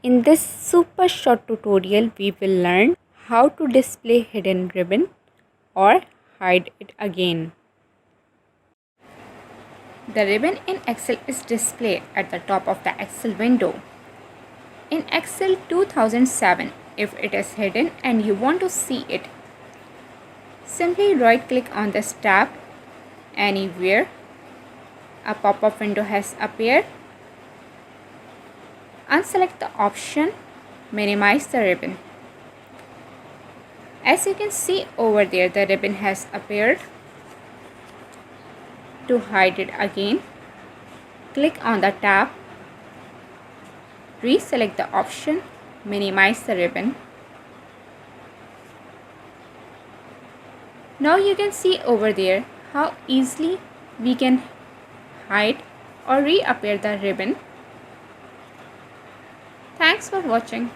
In this super short tutorial, we will learn how to display hidden ribbon or hide it again. The ribbon in Excel is displayed at the top of the Excel window. In Excel 2007, if it is hidden and you want to see it, simply right-click on this tab anywhere. A pop-up window has appeared. Unselect the option Minimize the ribbon. As you can see over there, the ribbon has appeared. To hide it again, click on the tab, reselect the option Minimize the ribbon. Now you can see over there how easily we can hide or reappear the ribbon. Thanks for watching.